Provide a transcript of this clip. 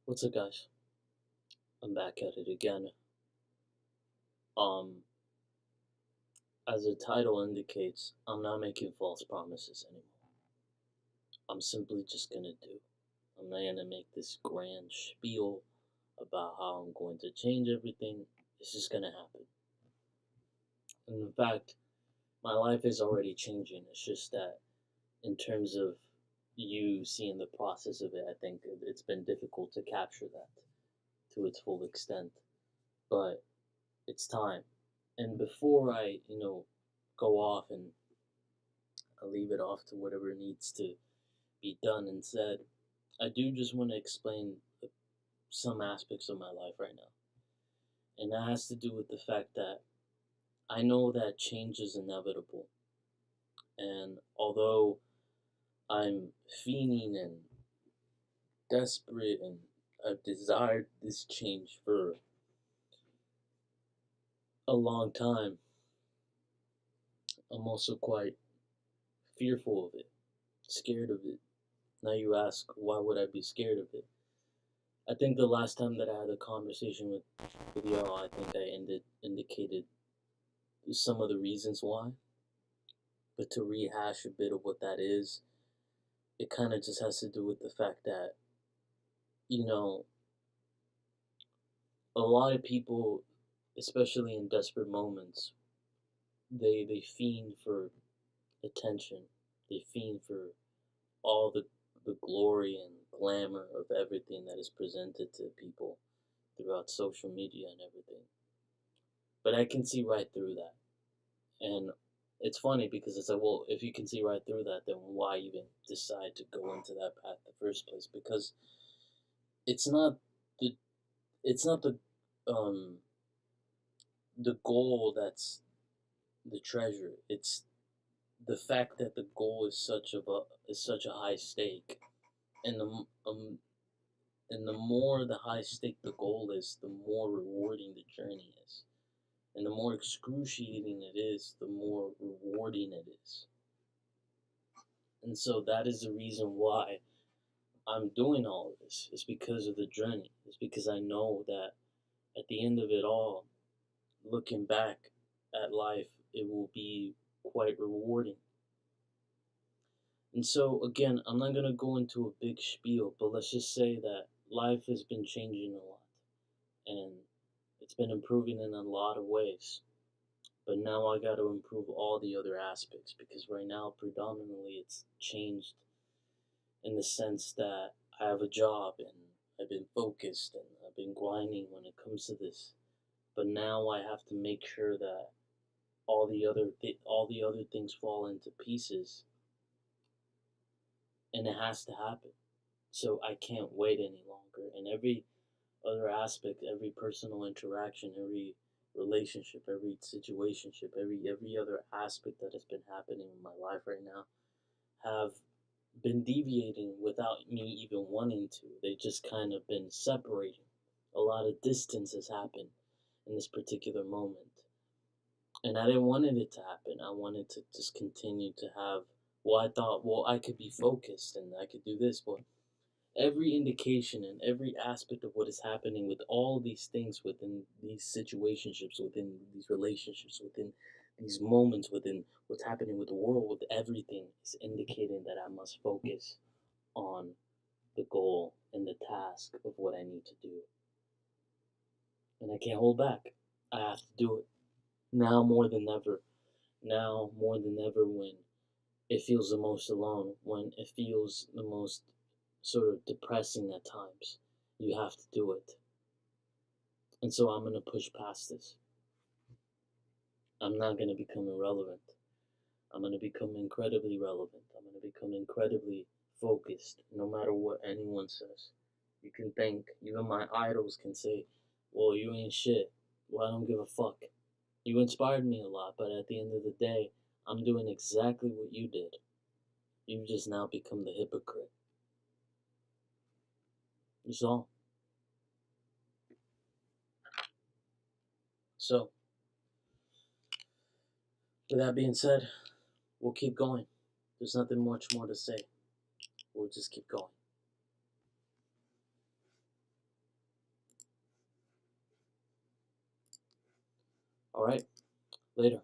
What's up, guys? I'm back at it again. Um, as the title indicates, I'm not making false promises anymore. I'm simply just gonna do. I'm not gonna make this grand spiel about how I'm going to change everything. It's just gonna happen. And in fact, my life is already changing. It's just that in terms of you seeing the process of it, I think it's been difficult to capture that to its full extent. But it's time. And before I go off and I leave it off to whatever needs to be done and said, I do just want to explain some aspects of my life right now. And that has to do with the fact that I know that change is inevitable. And although I'm fiending and desperate and I've desired this change for a long time, I'm also quite fearful of it, scared of it. Now you ask, why would I be scared of it? I think the last time that I had a conversation with y'all, I think I indicated some of the reasons why. But to rehash a bit of what that is, it kind of just has to do with the fact that, you know, a lot of people, especially in desperate moments, they fiend for attention. They fiend for all the glory and glamour of everything that is presented to people throughout social media and everything. But I can see right through that. And it's funny because it's like, well, if you can see right through that, then why even decide to go into that path in the first place? Because it's not the it's not um the goal that's the treasure. It's the fact that the goal is such a high stake, and the more the high stake the goal is, the more rewarding the journey is, and the more excruciating it is, the more rewarding it is. And so that is the reason why I'm doing all of this. It's because of the journey. It's because I know that at the end of it all, looking back at life, it will be quite rewarding. And so, again, I'm not going to go into a big spiel, but let's just say that life has been changing a lot. And it's been improving in a lot of ways. But now I got to improve all the other aspects because right now, predominantly, it's changed in the sense that I have a job and I've been focused and I've been grinding when it comes to this. But now I have to make sure that all the other things fall into pieces, and it has to happen. So I can't wait any longer. And every other aspect, every personal interaction, every relationship, every situationship, every other aspect that has been happening in my life right now have been deviating without me even wanting to. They just kind of been separating. A lot of distance has happened in this particular moment. And I didn't want it to happen. I wanted to just continue to have, well, I thought, well, I could be focused and I could do this. But every indication and every aspect of what is happening with all these things within these situationships, within these relationships, within these moments, within what's happening with the world, with everything is indicating that I must focus on the goal and the task of what I need to do. And I can't hold back. I have to do it. Now more than ever. Now more than ever when it feels the most alone, when it feels the most sort of depressing at times. You have to do it. And so I'm going to push past this. I'm not going to become irrelevant. I'm going to become incredibly relevant. I'm going to become incredibly focused, no matter what anyone says. You can think, even my idols can say, well, you ain't shit. Well, I don't give a fuck. You inspired me a lot, but at the end of the day, I'm doing exactly what you did. You've just now become the hypocrite. That's all. So, with that being said, we'll keep going. There's nothing much more to say. We'll just keep going. All right, later.